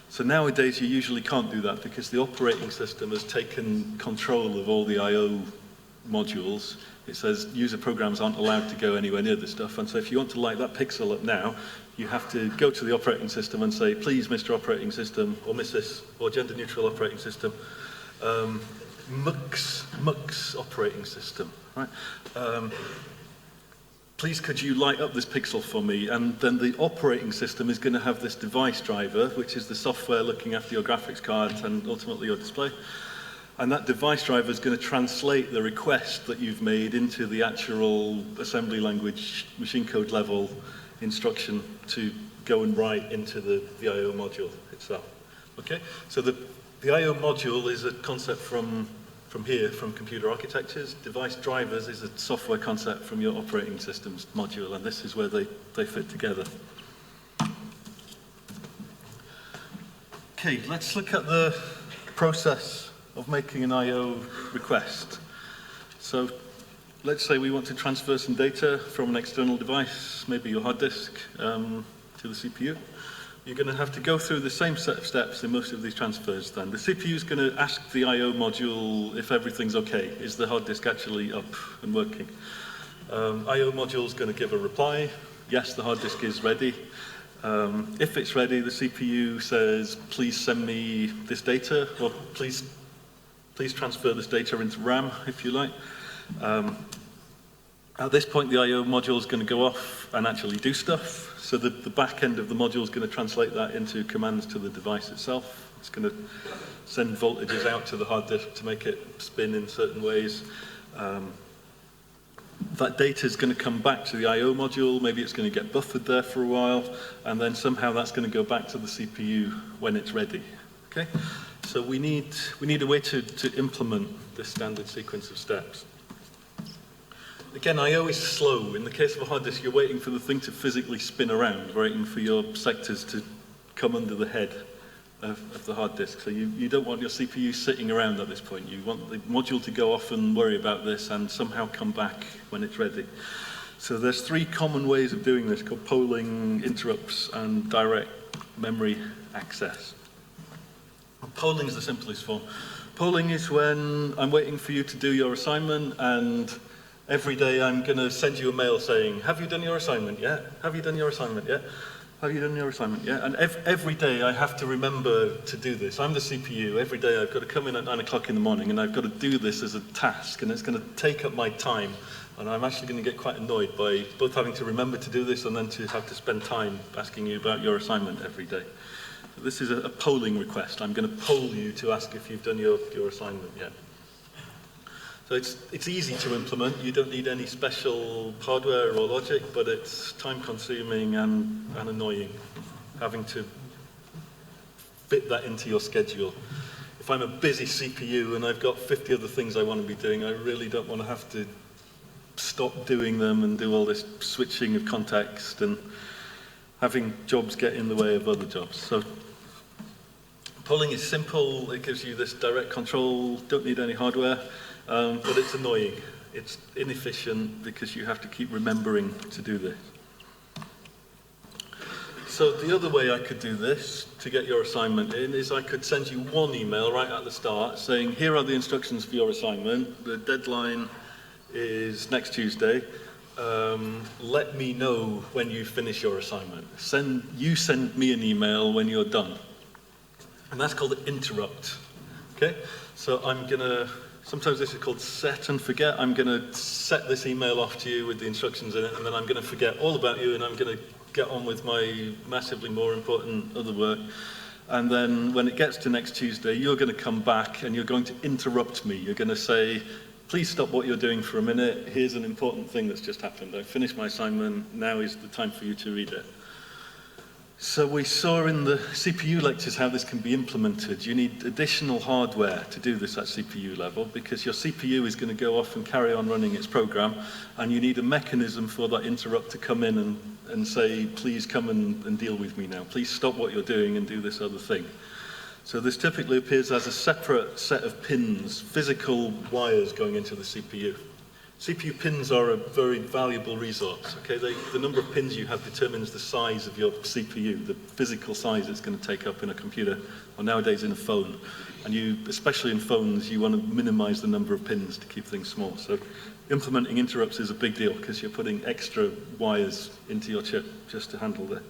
So nowadays, you usually can't do that because the operating system has taken control of all the I/O modules. It says user programs aren't allowed to go anywhere near this stuff, and so if you want to light that pixel up now, you have to go to the operating system and say, please, Mr. Operating System, or Mrs., or gender-neutral operating system, MUX operating system, right? Please could you light up this pixel for me? And then the operating system is going to have this device driver, which is the software looking after your graphics card and ultimately your display. And that device driver is going to translate the request that you've made into the actual assembly language machine code level instruction to go and write into the I/O module itself. Okay? So the I/O module is a concept from here, from computer architectures. Device drivers is a software concept from your operating systems module, and this is where they fit together. Okay, let's look at the process of making an I/O request. So let's say we want to transfer some data from an external device, maybe your hard disk, to the CPU. You're going to have to go through the same set of steps in most of these transfers then. The CPU is going to ask the I/O module if everything's okay. Is the hard disk actually up and working? I/O module is going to give a reply. Yes, the hard disk is ready. If it's ready, the CPU says, please send me this data, or please please transfer this data into RAM, if you like. At this point, the I/O module is going to go off and actually do stuff. So the back end of the module is going to translate that into commands to the device itself. It's going to send voltages out to the hard disk to make it spin in certain ways. That data is going to come back to the I/O module. Maybe it's going to get buffered there for a while, and then somehow that's going to go back to the CPU when it's ready. Okay? So we need a way to implement this standard sequence of steps. Again, I/O is slow. In the case of a hard disk, you're waiting for the thing to physically spin around, waiting for your sectors to come under the head of the hard disk. So you don't want your CPU sitting around at this point. You want the module to go off and worry about this and somehow come back when it's ready. So there's 3 common ways of doing this, called polling, interrupts, and direct memory access. Polling is the simplest form. Polling is when I'm waiting for you to do your assignment, and every day I'm going to send you a mail saying, have you done your assignment yet? Have you done your assignment yet? Have you done your assignment yet? And every day I have to remember to do this. I'm the CPU. Every day I've got to come in at 9 o'clock in the morning, and I've got to do this as a task, and it's going to take up my time. And I'm actually going to get quite annoyed by both having to remember to do this and then to have to spend time asking you about your assignment every day. So this is a polling request. I'm going to poll you to ask if you've done your assignment yet. So it's easy to implement. You don't need any special hardware or logic, but it's time-consuming and annoying, having to fit that into your schedule. If I'm a busy CPU and I've got 50 other things I want to be doing, I really don't want to have to stop doing them and do all this switching of context and having jobs get in the way of other jobs. So polling is simple. It gives you this direct control, don't need any hardware. But it's annoying. It's inefficient because you have to keep remembering to do this. So the other way I could do this to get your assignment in is I could send you one email right at the start saying, here are the instructions for your assignment. The deadline is next Tuesday. Let me know when you finish your assignment. You send me an email when you're done. And that's called an interrupt. Okay? So I'm going to... Sometimes this is called set and forget. I'm going to set this email off to you with the instructions in it, and then I'm going to forget all about you, and I'm going to get on with my massively more important other work. And then when it gets to next Tuesday, you're going to come back and you're going to interrupt me. You're going to say, please stop what you're doing for a minute. Here's an important thing that's just happened. I've finished my assignment. Now is the time for you to read it. So we saw in the CPU lectures how this can be implemented. You need additional hardware to do this at CPU level because your CPU is going to go off and carry on running its program, and you need a mechanism for that interrupt to come in and say, please come and deal with me now. Please stop what you're doing and do this other thing. So this typically appears as a separate set of pins, physical wires going into the CPU. CPU pins are a very valuable resource. Okay, the number of pins you have determines the size of your CPU, the physical size it's going to take up in a computer, or nowadays in a phone. And especially in phones, you want to minimize the number of pins to keep things small. So implementing interrupts is a big deal because you're putting extra wires into your chip just to handle that.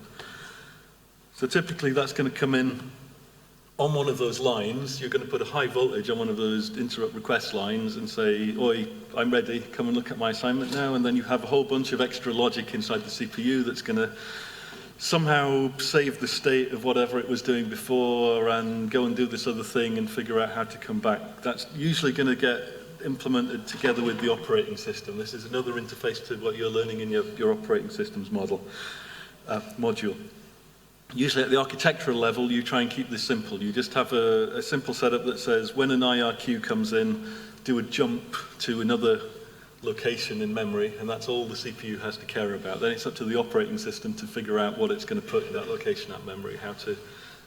So typically that's going to come in on one of those lines. You're going to put a high voltage on one of those interrupt request lines and say, oi, I'm ready, come and look at my assignment now. And then you have a whole bunch of extra logic inside the CPU that's going to somehow save the state of whatever it was doing before and go and do this other thing and figure out how to come back. That's usually going to get implemented together with the operating system. This is another interface to what you're learning in your operating systems module. Usually at the architectural level, you try and keep this simple. You just have a simple setup that says when an IRQ comes in, do a jump to another location in memory, and that's all the CPU has to care about. Then it's up to the operating system to figure out what it's going to put in that location at memory, how to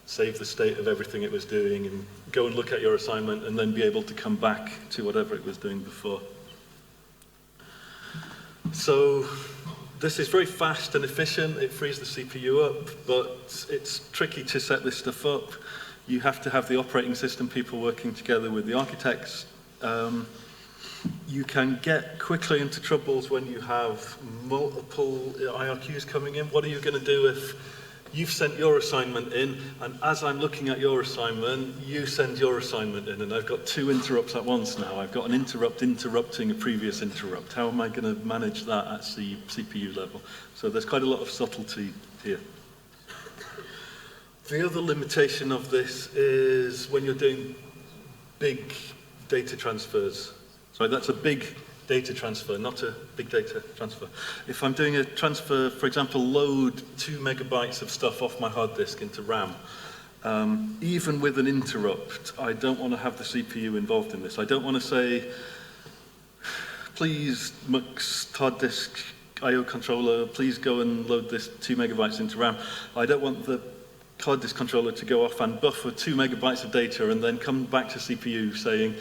save the state of everything it was doing, and go and look at your assignment, and then be able to come back to whatever it was doing before. So this is very fast and efficient. It frees the CPU up, but it's tricky to set this stuff up. You have to have the operating system people working together with the architects. You can get quickly into troubles when you have multiple IRQs coming in. What are you going to do if You've sent your assignment in, and as I'm looking at your assignment, you send your assignment in, and I've got two interrupts at once now. I've got an interrupt interrupting a previous interrupt. How am I going to manage that at the CPU level? So there's quite a lot of subtlety here. The other limitation of this is when you're doing big data transfers. Sorry, that's a big data transfer, not a big data transfer. If I'm doing a transfer, for example, load 2 megabytes of stuff off my hard disk into RAM, even with an interrupt, I don't want to have the CPU involved in this. I don't want to say, please, Mux hard disk I/O controller, please go and load this 2 megabytes into RAM. I don't want the hard disk controller to go off and buffer 2 megabytes of data and then come back to CPU saying,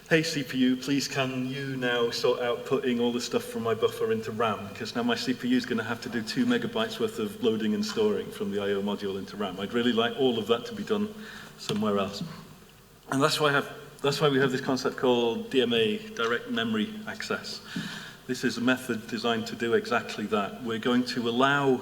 hey CPU, please can you now sort out putting all the stuff from my buffer into RAM, because now my CPU is going to have to do 2 megabytes worth of loading and storing from the I/O module into RAM. I'd really like all of that to be done somewhere else. And that's why we have this concept called DMA, direct memory access. This is a method designed to do exactly that. We're going to allow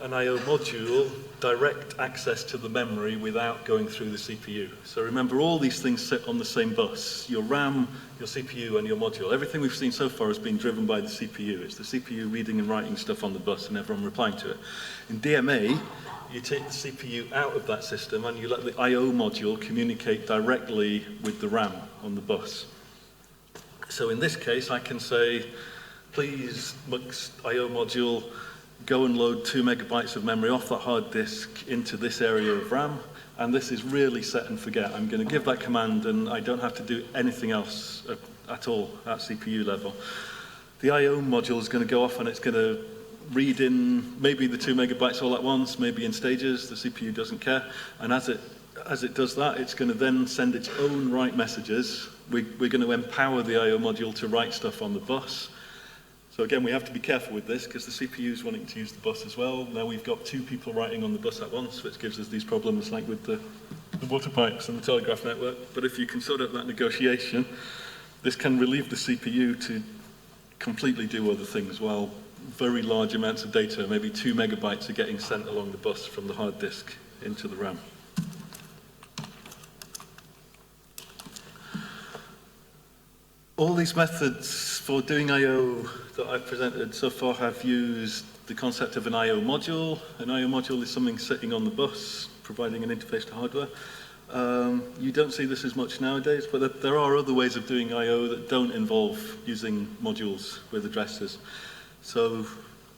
an I/O module direct access to the memory without going through the CPU. So remember, all these things sit on the same bus. Your RAM, your CPU, and your module. Everything we've seen so far has been driven by the CPU. It's the CPU reading and writing stuff on the bus and everyone replying to it. In DMA, you take the CPU out of that system and you let the I/O module communicate directly with the RAM on the bus. So in this case, I can say, please, Mux I/O module, go and load 2 megabytes of memory off that hard disk into this area of RAM, and this is really set and forget. I'm going to give that command and I don't have to do anything else at all at CPU level. The I/O module is going to go off and it's going to read in maybe the 2 megabytes all at once, maybe in stages. The CPU doesn't care, and as it does that, it's going to then send its own write messages. We're going to empower the I/O module to write stuff on the bus. So again, we have to be careful with this because the CPU is wanting to use the bus as well. Now we've got 2 people writing on the bus at once, which gives us these problems like with the water pipes and the telegraph network. But if you can sort out that negotiation, this can relieve the CPU to completely do other things while very large amounts of data, maybe 2 megabytes, are getting sent along the bus from the hard disk into the RAM. All these methods for doing I/O that I've presented so far have used the concept of an I/O module. An I/O module is something sitting on the bus, providing an interface to hardware. You don't see this as much nowadays, but there are other ways of doing I/O that don't involve using modules with addresses. So,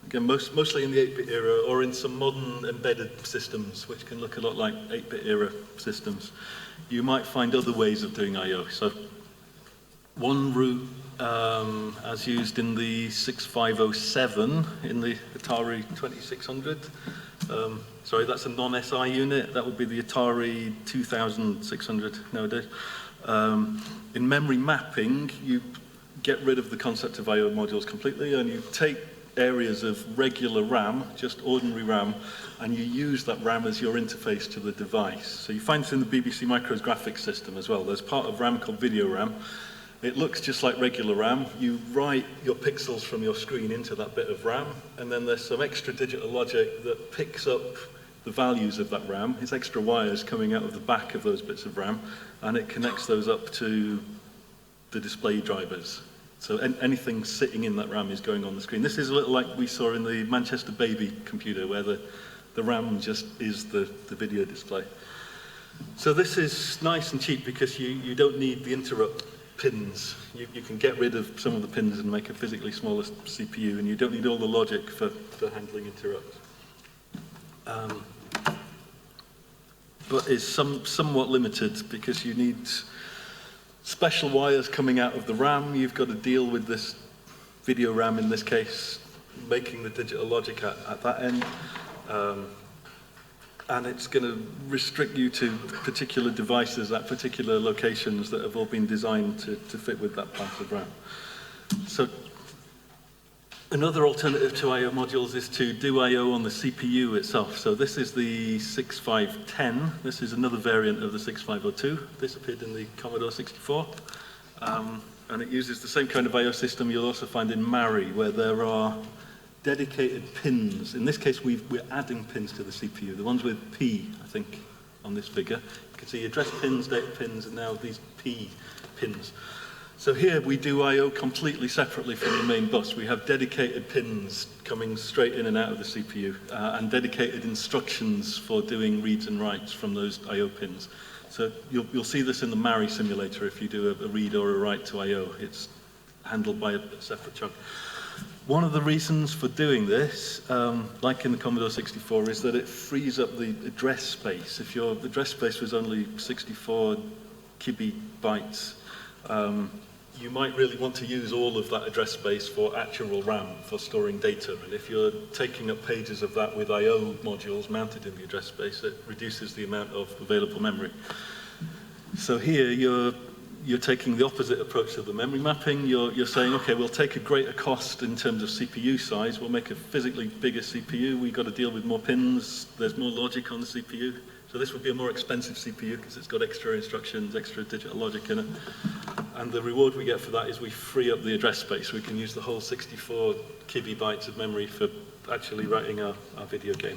again, mostly in the 8-bit era, or in some modern embedded systems, which can look a lot like 8-bit era systems, you might find other ways of doing I/O. So, one route, as used in the 6507 in the Atari 2600. Sorry, that's a non-SI unit. That would be the Atari 2600 nowadays. In memory mapping, you get rid of the concept of I/O modules completely, and you take areas of regular RAM, just ordinary RAM, and you use that RAM as your interface to the device. So you find this in the BBC Micro's graphics system as well. There's part of RAM called video RAM. It looks just like regular RAM. You write your pixels from your screen into that bit of RAM, and then there's some extra digital logic that picks up the values of that RAM. It's extra wires coming out of the back of those bits of RAM, and it connects those up to the display drivers. So anything sitting in that RAM is going on the screen. This is a little like we saw in the Manchester Baby computer, where the RAM just is the video display. So this is nice and cheap because you don't need the interrupt pins. You can get rid of some of the pins and make a physically smaller CPU, and you don't need all the logic for handling interrupts. But it's somewhat limited because you need special wires coming out of the RAM. You've got to deal with this video RAM, in this case, making the digital logic at that end. And it's going to restrict you to particular devices at particular locations that have all been designed to fit with that part of RAM. So another alternative to I/O modules is to do I/O on the CPU itself. So this is the 6510. This is another variant of the 6502. This appeared in the Commodore 64. And it uses the same kind of I/O system you'll also find in Mari, where there are dedicated pins. In this case, we're adding pins to the CPU. The ones with P, I think, on this figure. You can see address pins, data pins, and now these P pins. So here we do I/O completely separately from the main bus. We have dedicated pins coming straight in and out of the CPU, and dedicated instructions for doing reads and writes from those I/O pins. So you'll see this in the Mari simulator if you do a read or a write to I/O. It's handled by a separate chunk. One of the reasons for doing this, like in the Commodore 64, is that it frees up the address space. If your address space was only 64 kibibytes, you might really want to use all of that address space for actual RAM, for storing data. And if you're taking up pages of that with I/O modules mounted in the address space, it reduces the amount of available memory. So here you're taking the opposite approach to the memory mapping. You're saying, okay, we'll take a greater cost in terms of CPU size. We'll make a physically bigger CPU. We've got to deal with more pins. There's more logic on the CPU. So this would be a more expensive CPU because it's got extra instructions, extra digital logic in it. And the reward we get for that is we free up the address space. We can use the whole 64 kibibytes of memory for actually writing our video game.